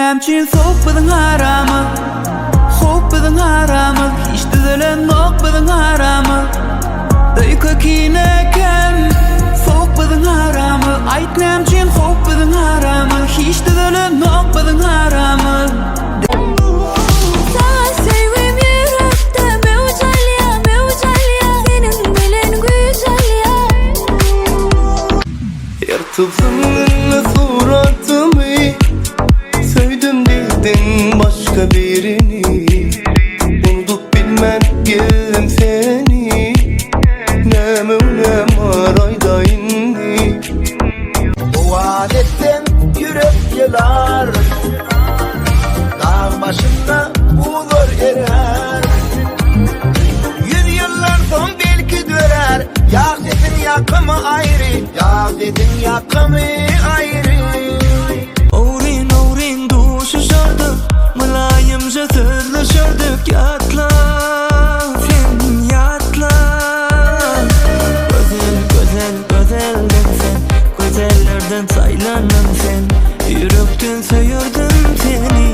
Näçin soğuk biziň aramy, hop biziň aramy, hiç düzelen nok biziň aramy. Öýke kineken soğuk biziň aramy, aýt näçin hop biziň aramy, hiç düzelen nok biziň aramy. Yırtılsın suratımı, sevdim dedin başka birini. Unutup bilmem seni, nem arayda indi. Bu adetten yürek yılar, dağ başında bulur erer. 100 yıllar son belki döner. Yak dedin yakımı ayrı, yak dedin yakımı ayrı. Orin orin duşuşardık, mülayimce sözleşirdik. Yatla sen yatla, güzel güzel güzeldin sen, güzellerden saylanın sen. Yürekten söyürdüm seni.